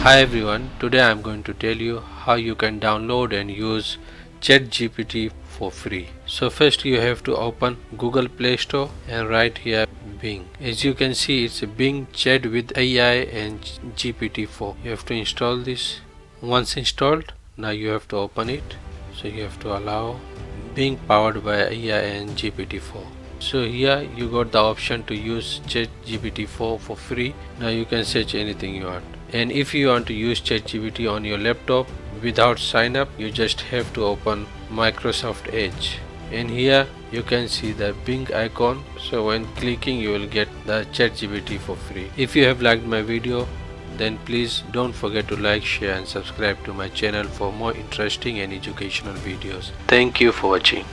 Hi everyone, today I'm going to tell you how you can download and use ChatGPT for free. So first you have to open Google Play Store and write here Bing. As you can see, it's a Bing chat with AI and GPT-4. You have to install this. Once installed, now you have to open it. So you have to allow Bing powered by AI and GPT-4. So here you got the option to use ChatGPT-4 for free. Now you can search anything you want. And if you want to use ChatGPT on your laptop without sign up, you just have to open Microsoft Edge. And here you can see the Bing icon. So when clicking, you will get the ChatGPT for free. If you have liked my video, then please don't forget to like, share and subscribe to my channel for more interesting and educational videos. Thank you for watching.